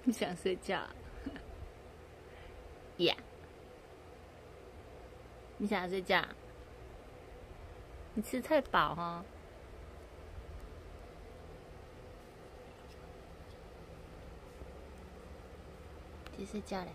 你想睡觉呀？你想睡觉？你吃太饱哈。去睡觉嘞。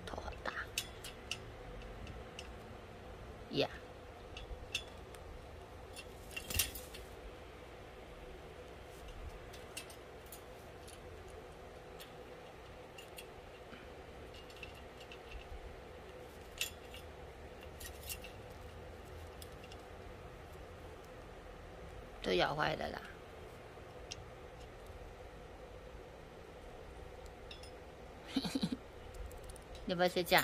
头好大呀。都咬坏了啦。你要不要睡觉？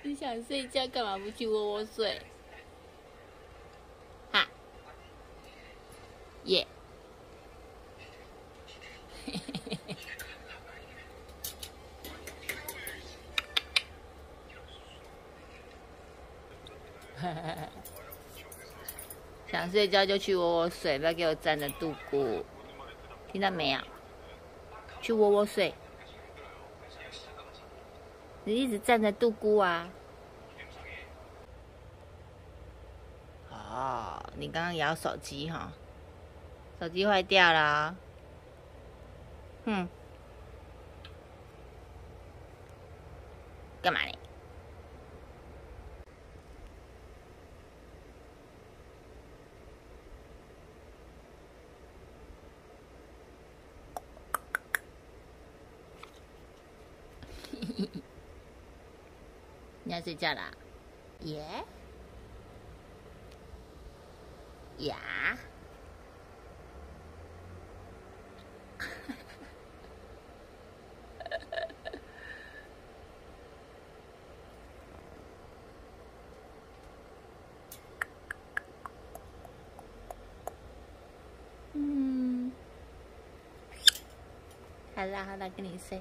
你想睡觉，干嘛不去窝窝睡？哈，耶！想睡觉就去窝窝睡，不要给我站着度咕，听到没有？去窝窝睡。你一直站着度咕啊！哦，你刚刚摇手机哈，手机坏掉了。哼，干嘛呢？你要睡觉啦？耶？呀？好啦好啦，跟你睡。